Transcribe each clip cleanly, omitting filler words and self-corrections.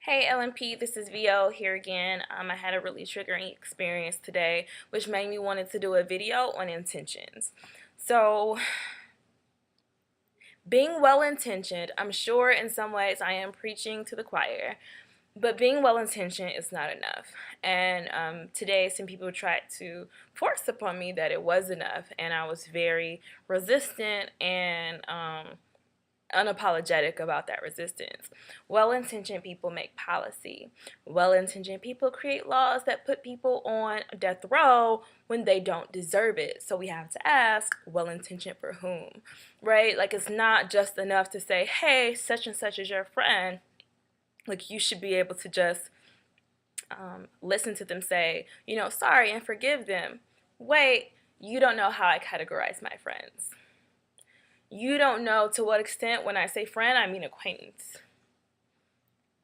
Hey LMP, this is VO here again. I had a really triggering experience today, which made me wanted to do a video on intentions. So, being well-intentioned, I'm sure in some ways I am preaching to the choir, but being well-intentioned is not enough. And today some people tried to force upon me that it was enough, and I was very resistant and unapologetic about that resistance. Well-intentioned people make policy. Well-intentioned people create laws that put people on death row when they don't deserve it. So we have to ask, well-intentioned for whom, right? Like, it's not just enough to say, hey, such and such is your friend. Like, you should be able to just listen to them say, sorry, and forgive them. Wait, you don't know how I categorize my friends. You don't know to what extent when I say friend, I mean acquaintance.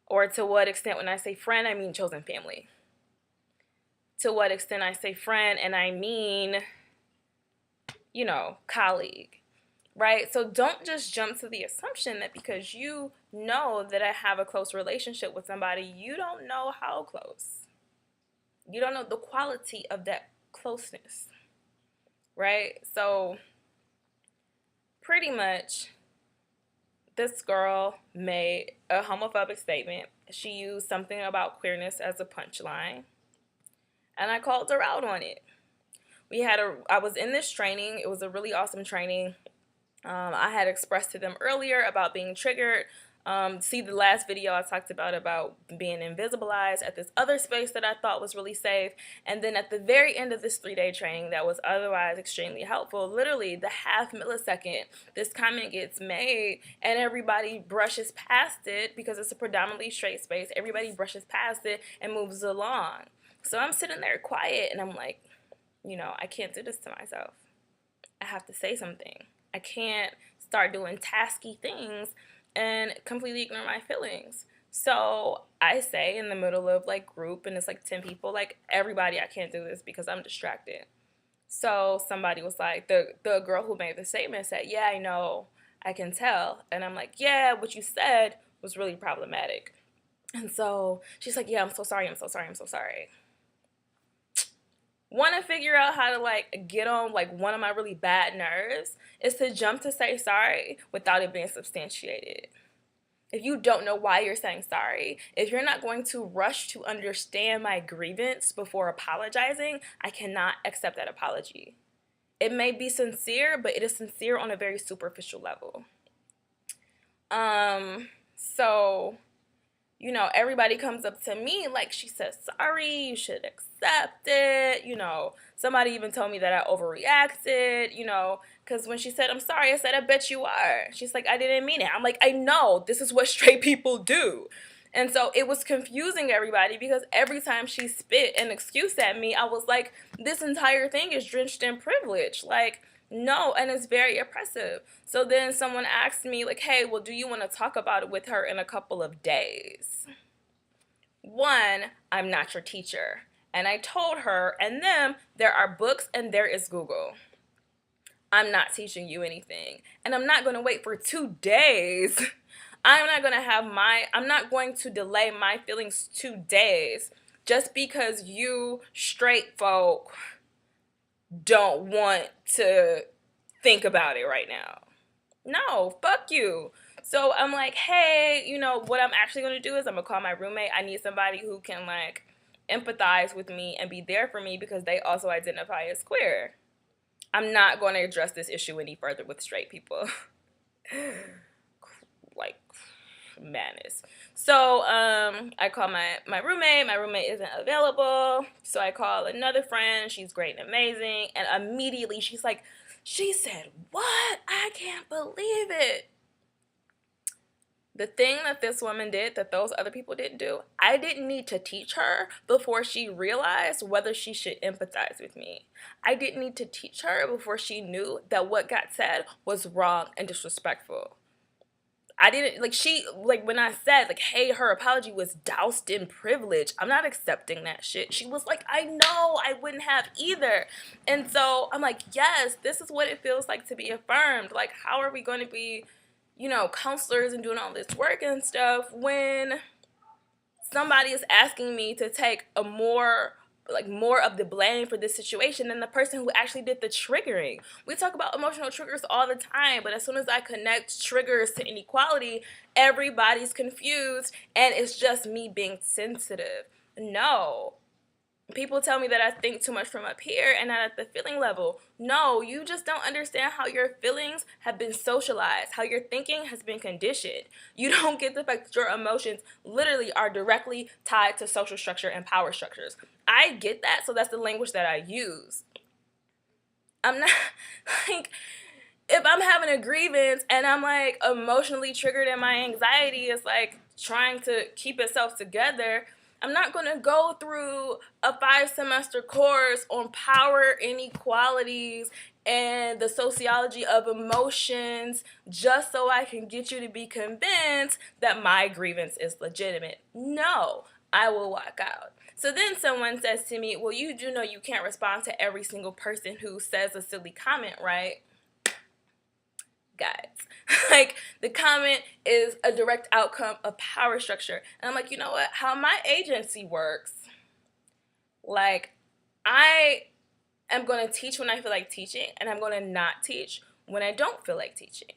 Or to what extent when I say friend, I mean chosen family. To what extent I say friend and I mean, colleague, right? So don't just jump to the assumption that because you know that I have a close relationship with somebody, you don't know how close. You don't know the quality of that closeness, right? So pretty much, this girl made a homophobic statement. She used something about queerness as a punchline, and I called her out on it. I was in this training. It was a really awesome training. I had expressed to them earlier about being triggered. See the last video I talked about being invisibilized at this other space that I thought was really safe. And then at the very end of this 3-day training that was otherwise extremely helpful, literally the half millisecond, this comment gets made and everybody brushes past it because it's a predominantly straight space. Everybody brushes past it and moves along. So I'm sitting there quiet and I'm like, I can't do this to myself. I have to say something. I can't start doing tasky things and completely ignore my feelings. So I say in the middle of group, and it's 10 people, everybody, I can't do this because I'm distracted. So somebody was like, the girl who made the statement said, yeah, I know, I can tell. And I'm like, yeah, what you said was really problematic. And so she's like, yeah, I'm so sorry. Want to figure out how to get on one of my really bad nerves is to jump to say sorry without it being substantiated. If you don't know why you're saying sorry, if you're not going to rush to understand my grievance before apologizing, I cannot accept that apology. It may be sincere, but it is sincere on a very superficial level. So everybody comes up to me like she says sorry, you should accept it, Somebody even told me that I overreacted, because when she said, I'm sorry, I said, I bet you are. She's like, I didn't mean it. I'm like, I know, this is what straight people do. And so it was confusing everybody because every time she spit an excuse at me, I was like, this entire thing is drenched in privilege. No, and it's very oppressive. So then someone asked me, hey, well, do you want to talk about it with her in a couple of days? One, I'm not your teacher. And I told her and them, there are books and there is Google. I'm not teaching you anything. And I'm not going to wait for 2 days. I'm not going to delay my feelings 2 days just because you straight folk don't want to think about it right now. No, fuck you. So I'm like, hey, what I'm actually going to do is I'm going to call my roommate. I need somebody who can empathize with me and be there for me because they also identify as queer. I'm not going to address this issue any further with straight people. Madness. So I call my roommate. My roommate isn't available. So I call another friend. She's great and amazing. And immediately she's like, she said, what? I can't believe it. The thing that this woman did that those other people didn't do, I didn't need to teach her before she realized whether she should empathize with me. I didn't need to teach her before she knew that what got said was wrong and disrespectful. I didn't, when I said, hey, her apology was doused in privilege, I'm not accepting that shit. She was like, I know, I wouldn't have either. And so I'm like, yes, this is what it feels like to be affirmed. How are we going to be, counselors and doing all this work and stuff when somebody is asking me to take more of the blame for this situation than the person who actually did the triggering. We talk about emotional triggers all the time, but as soon as I connect triggers to inequality, everybody's confused and it's just me being sensitive. No. People tell me that I think too much from up here and not at the feeling level. No, you just don't understand how your feelings have been socialized, how your thinking has been conditioned. You don't get the fact that your emotions literally are directly tied to social structure and power structures. I get that, so that's the language that I use. I'm not like, if I'm having a grievance and I'm like emotionally triggered and my anxiety is like trying to keep itself together, I'm not going to go through a 5-semester course on power inequalities and the sociology of emotions just so I can get you to be convinced that my grievance is legitimate. No, I will walk out. So then someone says to me, well, you do know you can't respond to every single person who says a silly comment, right? Guys, like, the comment is a direct outcome of power structure. And I'm like, you know what? How my agency works, like, I am going to teach when I feel like teaching, and I'm going to not teach when I don't feel like teaching.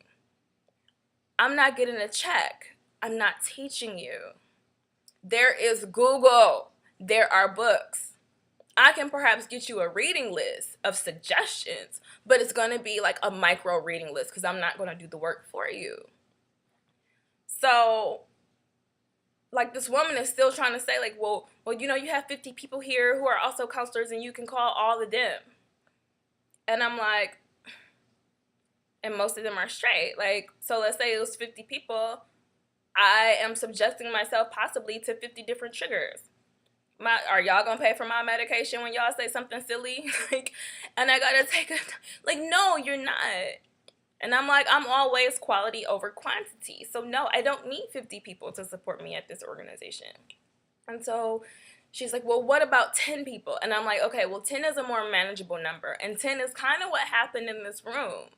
I'm not getting a check. I'm not teaching you. There is Google. There are books. I can perhaps get you a reading list of suggestions, but it's going to be like a micro reading list because I'm not going to do the work for you. So, like, this woman is still trying to say, like, well, you know, you have 50 people here who are also counselors and you can call all of them. And I'm like, and most of them are straight. Like, so let's say it was 50 people. I am subjecting myself possibly to 50 different triggers. Are y'all gonna pay for my medication when y'all say something silly? Like, and I gotta take a, like, no, you're not. And I'm like, I'm always quality over quantity. So no, I don't need 50 people to support me at this organization. And so she's like, well, what about 10 people? And I'm like, okay, well, 10 is a more manageable number. And 10 is kind of what happened in this room.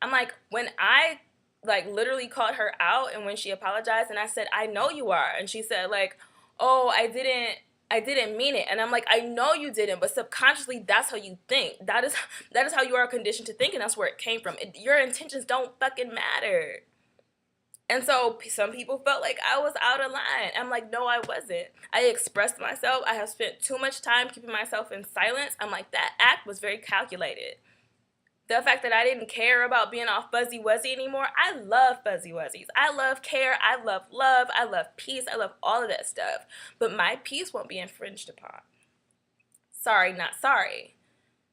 I'm like, when I like literally called her out and when she apologized and I said, I know you are. And she said, like, oh, I didn't mean it. And I'm like, I know you didn't, but subconsciously that's how you think. That is how you are conditioned to think, and that's where it came from. Your intentions don't fucking matter. And so some people felt like I was out of line. I'm like, no, I wasn't. I expressed myself. I have spent too much time keeping myself in silence. I'm like, that act was very calculated. The fact that I didn't care about being all fuzzy wuzzy anymore. I love fuzzy wuzzies. I love care. I love love. I love peace. I love all of that stuff. But my peace won't be infringed upon. Sorry, not sorry.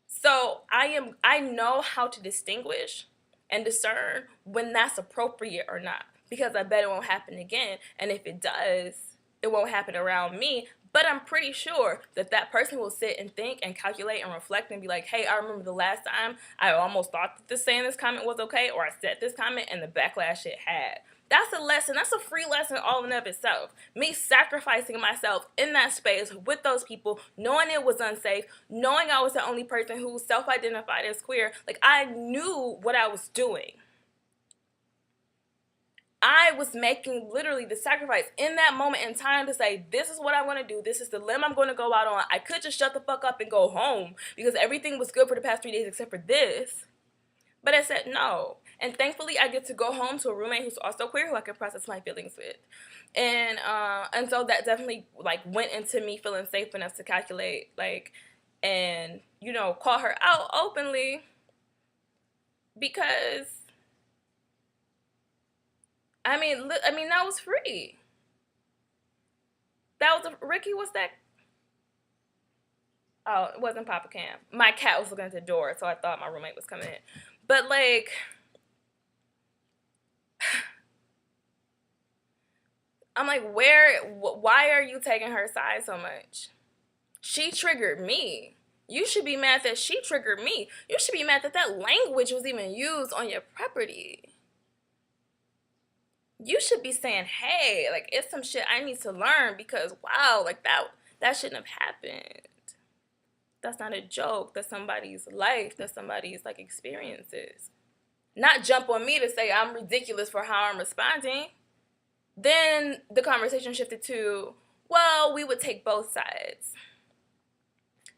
So I know how to distinguish and discern when that's appropriate or not. Because I bet it won't happen again. And if it does, it won't happen around me. But I'm pretty sure that that person will sit and think and calculate and reflect and be like, hey, I remember the last time I almost thought that saying this comment was okay, or I said this comment and the backlash it had. That's a lesson. That's a free lesson all in of itself. Me sacrificing myself in that space with those people, knowing it was unsafe, knowing I was the only person who self-identified as queer. Like, I knew what I was doing. I was making literally the sacrifice in that moment in time to say, this is what I'm going to do. This is the limb I'm going to go out on. I could just shut the fuck up and go home because everything was good for the past 3 days except for this. But I said no. And thankfully, I get to go home to a roommate who's also queer who I can process my feelings with. And so that definitely, like, went into me feeling safe enough to calculate, like, and, you know, call her out openly because I mean, that was free. That was Ricky. What's that? Oh, it wasn't Papa Cam. My cat was looking at the door, so I thought my roommate was coming in. But like, I'm like, why are you taking her side so much? She triggered me. You should be mad that she triggered me. You should be mad that that language was even used on your property. You should be saying, hey, like, it's some shit I need to learn because, wow, like, that shouldn't have happened. That's not a joke. That's somebody's life. That's somebody's, like, experiences. Not jump on me to say I'm ridiculous for how I'm responding. Then the conversation shifted to, well, we would take both sides.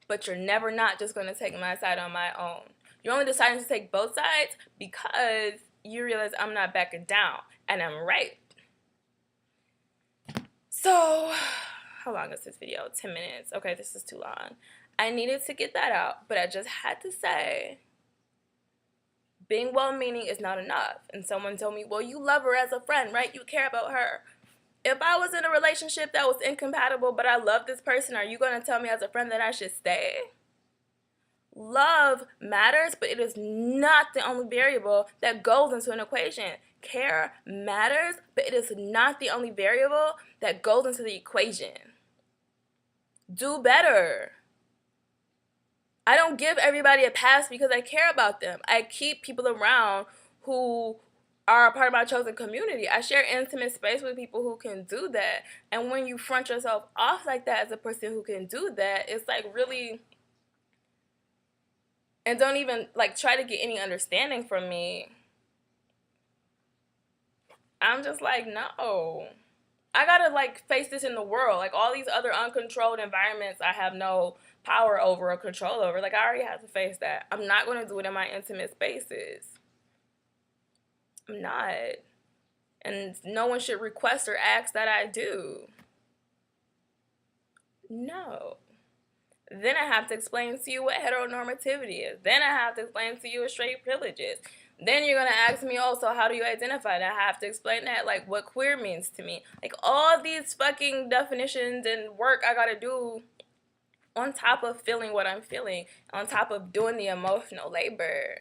But you're never not just going to take my side on my own. You're only deciding to take both sides because you realize I'm not backing down and I'm right. So, how long is this video? 10 minutes. Okay, this is too long. I needed to get that out, but I just had to say, being well-meaning is not enough. And someone told me, well, you love her as a friend, right? You care about her. If I was in a relationship that was incompatible, but I love this person, are you going to tell me as a friend that I should stay? Love matters, but it is not the only variable that goes into an equation. Care matters, but it is not the only variable that goes into the equation. Do better. I don't give everybody a pass because I care about them. I keep people around who are a part of my chosen community. I share intimate space with people who can do that. And when you front yourself off like that as a person who can do that, it's like really... And don't even like try to get any understanding from me. I'm just like, no. I gotta like face this in the world. Like all these other uncontrolled environments I have no power over or control over. Like I already have to face that. I'm not gonna do it in my intimate spaces. I'm not. And no one should request or ask that I do. No. Then I have to explain to you what heteronormativity is. Then I have to explain to you what straight privilege is. Then you're going to ask me, oh, so how do you identify? And I have to explain that, like, what queer means to me. Like, all these fucking definitions and work I got to do on top of feeling what I'm feeling, on top of doing the emotional labor.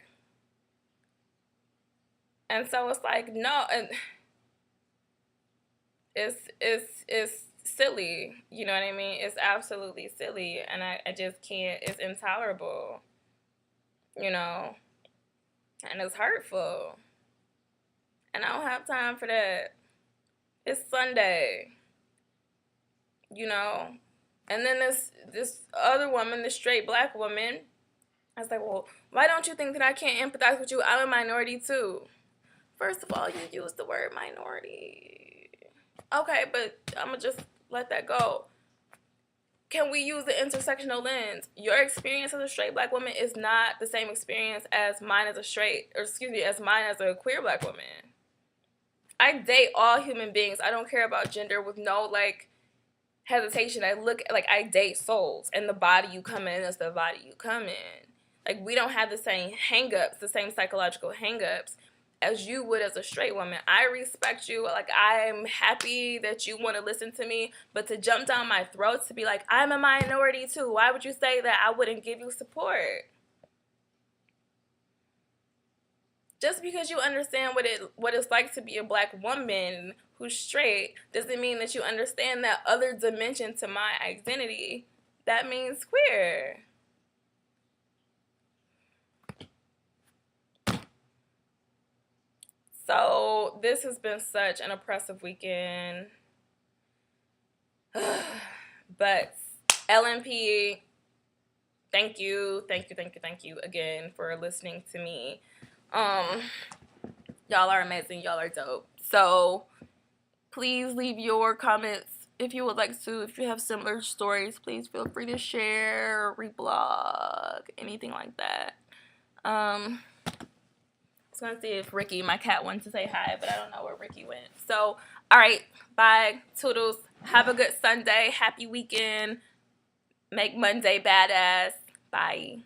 And so it's like, no, and it's silly, you know what I mean? It's absolutely silly, and I just can't. It's intolerable, you know, and it's hurtful, and I don't have time for that. It's Sunday, you know, and then this other woman, this straight black woman, I was like, well, why don't you think that I can't empathize with you? I'm a minority too. First of all, you used the word minority. Okay, but I'm gonna just let that go. Can we use the intersectional lens? Your experience as a straight black woman is not the same experience as mine as as mine as a queer black woman. I date all human beings. I don't care about gender with no like hesitation. I date souls, and the body you come in is the body you come in. Like we don't have the same hangups, the same psychological hangups as you would as a straight woman. I respect you. Like, I'm happy that you want to listen to me, but to jump down my throat to be like, I'm a minority too. Why would you say that? I wouldn't give you support. Just because you understand what it's like to be a black woman who's straight doesn't mean that you understand that other dimension to my identity. That means queer. So this has been such an oppressive weekend. But LMP, thank you again for listening to me. Y'all are amazing. Y'all are dope. So please leave your comments if you would like to. If you have similar stories, please feel free to share, reblog, anything like that. I was going to see if Ricky, my cat, wanted to say hi, but I don't know where Ricky went. So, all right. Bye. Toodles. Have a good Sunday. Happy weekend. Make Monday badass. Bye.